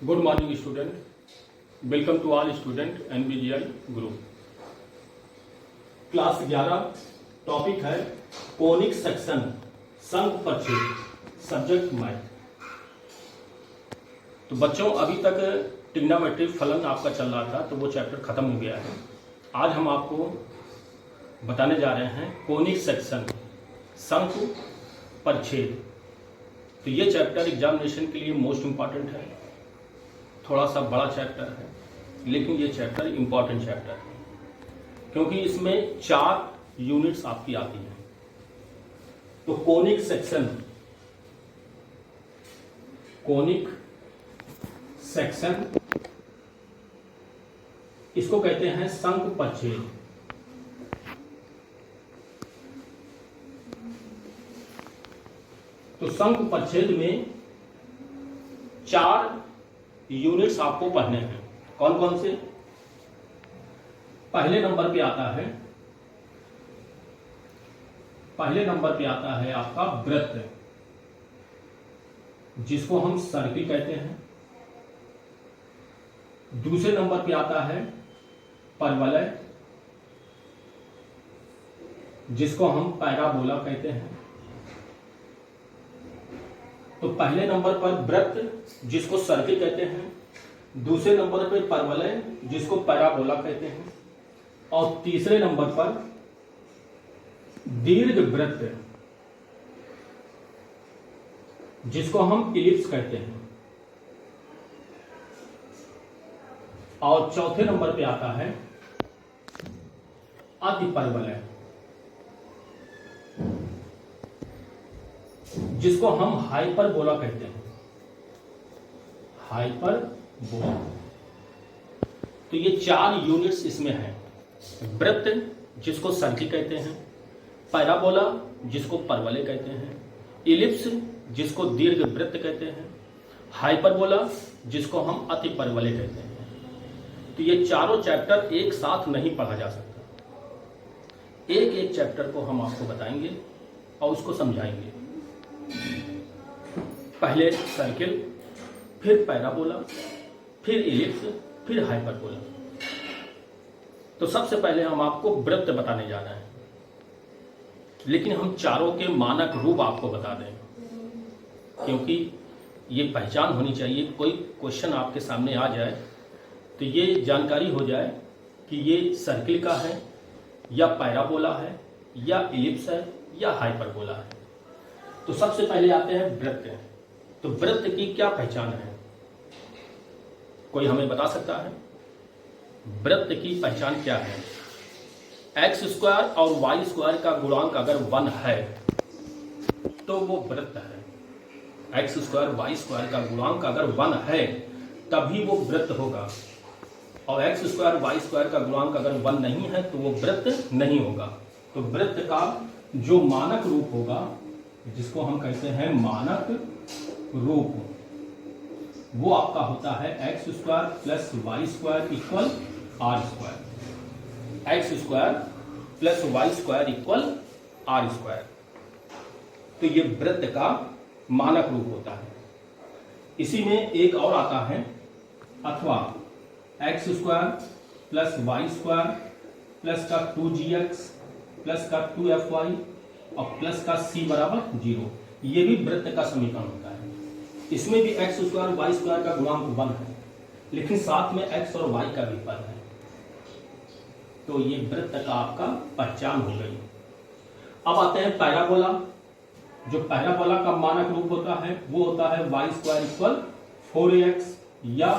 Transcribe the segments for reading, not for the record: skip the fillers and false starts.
Good morning student, welcome to all student NBGI group. Class 11 topic है conic section संघ परिच्छेद, subject math. तो बच्चों अभी तक ट्रिग्नोमेट्रिक फलन आपका चल रहा था, तो वो चैप्टर खत्म हो गया है। आज हम आपको बताने जा रहे हैं कोनिक सेक्शन संघ परिच्छेद। तो ये चैप्टर एग्जामिनेशन के लिए मोस्ट इम्पॉर्टेंट है, थोड़ा सा बड़ा चैप्टर है, लेकिन ये चैप्टर इम्पॉर्टेंट चैप्टर है क्योंकि इसमें 4 यूनिट्स आपकी आती हैं। तो कोनिक सेक्शन इसको कहते हैं संघ परिच्छेद। तो संघ परिच्छेद में 4 यूनिट्स आपको पढ़ने हैं। कौन कौन से? पहले नंबर पे आता है आपका वृत्त, जिसको हम सर्किल कहते हैं। दूसरे नंबर पे आता है परवलय, जिसको हम पैराबोला कहते हैं। तो पहले नंबर पर वृत्त, जिसको सर्किल कहते हैं, दूसरे नंबर पर परवलय, जिसको पैराबोला कहते हैं, और तीसरे नंबर पर दीर्घवृत्त, जिसको हम इलिप्स कहते हैं, और चौथे नंबर पे आता है अतिपरवलय, जिसको हम हाइपरबोला कहते हैं। हाइपरबोला। तो ये 4 यूनिट्स इसमें हैं। वृत्त, जिसको सर्किल कहते हैं, पैराबोला, जिसको परवलय कहते हैं, इलिप्स, जिसको दीर्घवृत्त कहते हैं, हाइपरबोला, जिसको हम अतिपरवलय कहते हैं। तो ये चारों चैप्टर एक साथ नहीं पढ़ा जा सकता। एक एक चैप्टर को हम आपको बताएंगे और उसको समझाएंगे। पहले सर्किल, फिर पैराबोला, फिर इलिप्स, फिर हाइपरबोला। तो सबसे पहले हम आपको वृत्त बताने जा रहे हैं, लेकिन हम चारों के मानक रूप आपको बता दें, क्योंकि ये पहचान होनी चाहिए। कोई क्वेश्चन आपके सामने आ जाए तो ये जानकारी हो जाए कि ये सर्किल का है, या पैराबोला है, या इलिप्स है, या हाइपरबोला है। तो सबसे पहले आते हैं वृत्त। तो वृत्त की क्या पहचान है? कोई हमें बता सकता है? वृत्त की पहचान क्या है? x² और y² का गुणांक अगर 1 है तो वो वृत्त है। x² y² का गुणांक अगर 1 है तभी वो वृत्त होगा, और x² y² का गुणांक अगर 1 नहीं है तो वो वृत्त नहीं होगा। तो वृत्त का जो मानक रूप होगा, जिसको हम कहते हैं मानक रूप, वो आपका होता है x² plus y² equal r²। x² plus y² equal r²। तो ये वृत्त का मानक रूप होता है। इसी में एक और आता है, अथवा x² प्लस y² प्लस का 2gx प्लस का 2fy और प्लस का c बराबर 0। ये भी वृत्त का समीकरण होता है। इसमें भी x² y² का गुणांक 1 है, लेकिन साथ में x और y का भी पद है। तो ये वृत्त का आपका पहचान हो गई। अब आते हैं पैराबोला। जो पैराबोला का मानक रूप होता है वो होता है y² इक्वल 4ax या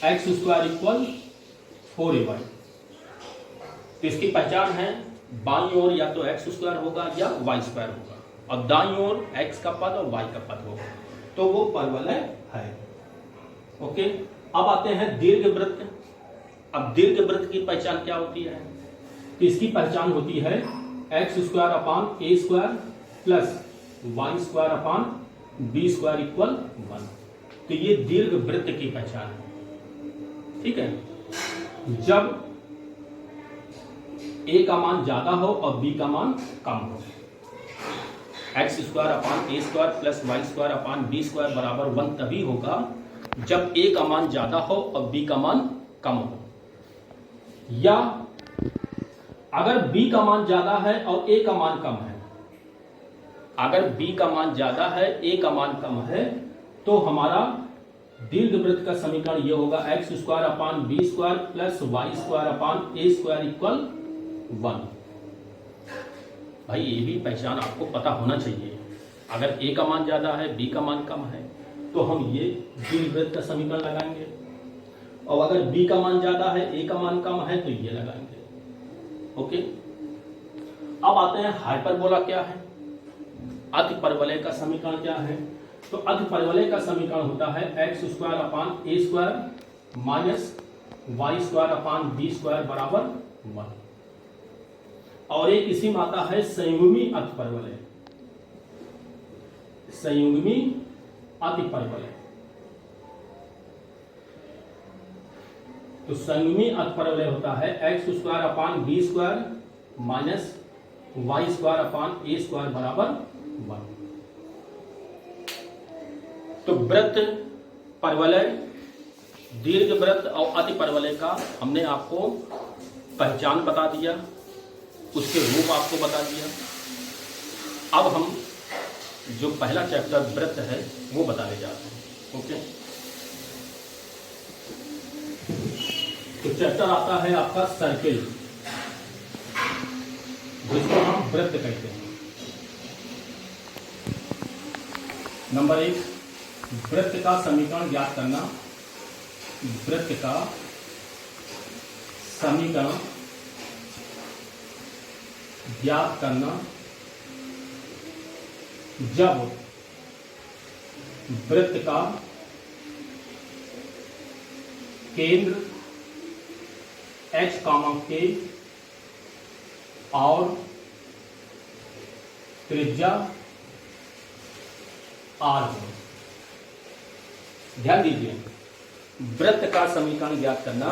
x² इक्वल 4ay। तो इसकी पहचान है, बाईं ओर या तो x² होगा या y² होगा, और दाईं ओर x का पद और y का पद होगा, तो वो परवलय है। ओके। अब आते हैं दीर्घवृत्त। अब दीर्घवृत्त की पहचान क्या होती है? तो इसकी पहचान होती है x² अपान a² प्लस y² अपान b² इक्वल 1। तो ये दीर्घवृत्त की पहचान है। ठीक है। जब a का मान ज्यादा हो और b का मान कम हो। X square upon a square plus y square upon b square बराबर 1 तभी होगा जब ए का मान ज्यादा हो और बी का मान कम हो, या अगर बी का मान ज्यादा है और ए का मान कम है। अगर बी का मान ज्यादा है, ए का मान कम है, तो हमारा दीर्घवृत्त का समीकरण यह होगा x square upon b square plus y square upon a square equal 1। भाई ये भी पहचान आपको पता होना चाहिए। अगर ए का मान ज्यादा है, बी का मान कम है, तो हम ये दीर्घवृत्त का समीकरण लगाएंगे, और अगर बी का मान ज्यादा है, ए का मान कम है, तो ये लगाएंगे। ओके, अब आते हैं हाइपरबोला क्या है, अतिपरवलय का समीकरण क्या है। तो अतिपरवलय का समीकरण होता है x square upon a square minus y square upon b square बराबर 1, और एक इसी में आता है संयुग्मी अतिपरवलय, संयुग्मी अतिपरवलय। तो संयुग्मी अतिपरवलय होता है x square upon b square minus y square upon a square बराबर 1। तो वृत्त, परवलय, दीर्घवृत्त और अतिपरवलय का हमने आपको पहचान बता दिया, उसके रूप आपको बता दिया। अब हम जो पहला चैप्टर वृत्त है वो बताने जा रहे हैं। ओके, तो चैप्टर आता है आपका सर्किल, जिसको हम वृत्त कहते हैं। नंबर 1, वृत्त का समीकरण ज्ञात करना। वृत्त का समीकरण ज्ञात करना जब वृत्त का केंद्र h, k और त्रिज्या r हो। ध्यान दीजिए, वृत्त का समीकरण ज्ञात करना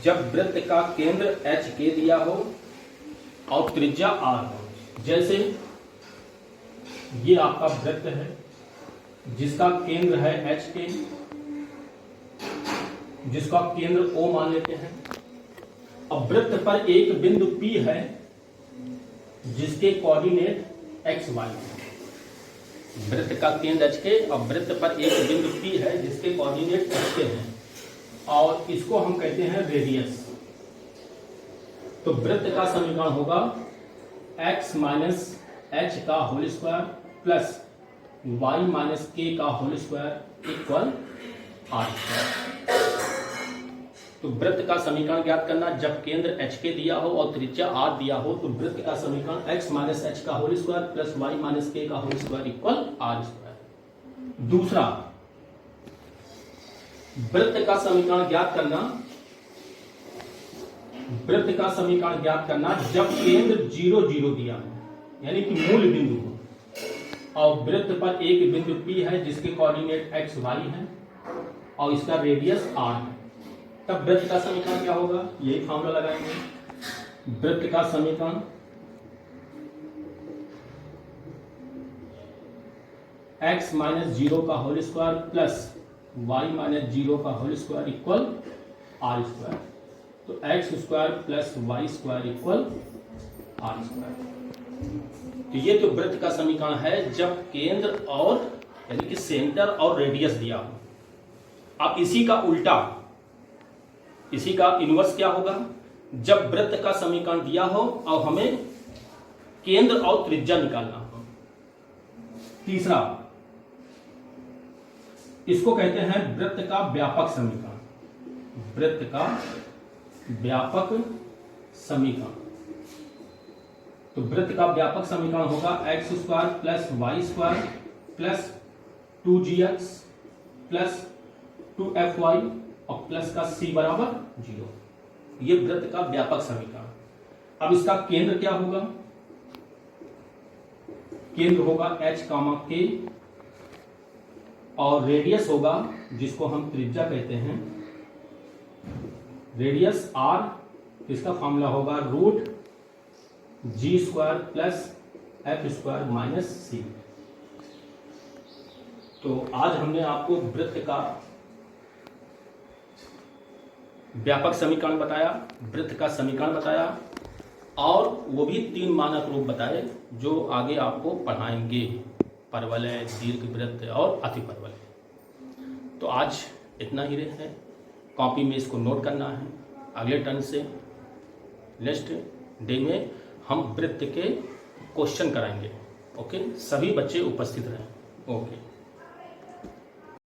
जब वृत्त का केंद्र h k दिया हो और त्रिज्या r हो। जैसे ये आपका वृत्त है जिसका केंद्र है h k, जिसका केंद्र O मान लेते हैं। अब वृत्त पर एक बिंदु P है जिसके कोऑर्डिनेट x y है। वृत्त का केंद्र h k और वृत्त पर एक बिंदु P है जिसके कोऑर्डिनेट h k हैं, और इसको हम कहते हैं रेडियस। तो वृत्त का समीकरण होगा x माइनस h का whole square plus y minus k का whole square equal r square. तो वृत्त का समीकरण ज्ञात करना जब केंद्र h k दिया हो और त्रिज्या r दिया हो, तो वृत्त का समीकरण x माइनस h का whole square plus y minus k का whole square equal r square. दूसरा, वृत्त का समीकरण ज्ञात करना, वृत्त का समीकरण ज्ञात करना जब केंद्र 0 0 दिया हो, यानी कि मूल बिंदु हो, और वृत्त पर एक बिंदु P है जिसके कोऑर्डिनेट x y है और इसका रेडियस r है। तब वृत्त का समीकरण क्या होगा, यही फॉर्मूला लगाएंगे। वृत्त का समीकरण x माइनस 0 का whole square plus y minus 0 का whole square equal r square. तो x square plus y square equal r square. तो ये तो वृत्त का समीकरण है जब केंद्र और यानी कि सेंटर और रेडियस दिया हो। अब इसी का उल्टा, इसी का इनवर्स क्या होगा, जब वृत्त का समीकरण दिया हो और हमें केंद्र और त्रिज्या निकालना हो। तीसरा, इसको कहते हैं वृत्त का व्यापक समीकरण। वृत्त का व्यापक समीकरण, तो वृत्त का व्यापक समीकरण होगा x square plus y square plus 2gx plus 2fy और प्लस का c बराबर 0। ये वृत्त का व्यापक समीकरण। अब इसका केंद्र क्या होगा, केंद्र होगा h, k और रेडियस होगा जिसको हम त्रिज्या कहते हैं, रेडियस r। इसका फॉर्मूला होगा root g square plus f square minus c. तो आज हमने आपको वृत्त का व्यापक समीकरण बताया, वृत्त का समीकरण बताया, और वो भी 3 मानक रूप बताए जो आगे आपको पढ़ाएंगे, परवलय, दीर्घवृत्त और अतिपरवलय। तो आज इतना ही है, कॉपी में इसको नोट करना है। अगले टर्न से नेक्स्ट डे में हम वृत्त के क्वेश्चन कराएंगे। ओके, सभी बच्चे उपस्थित रहें। ओके।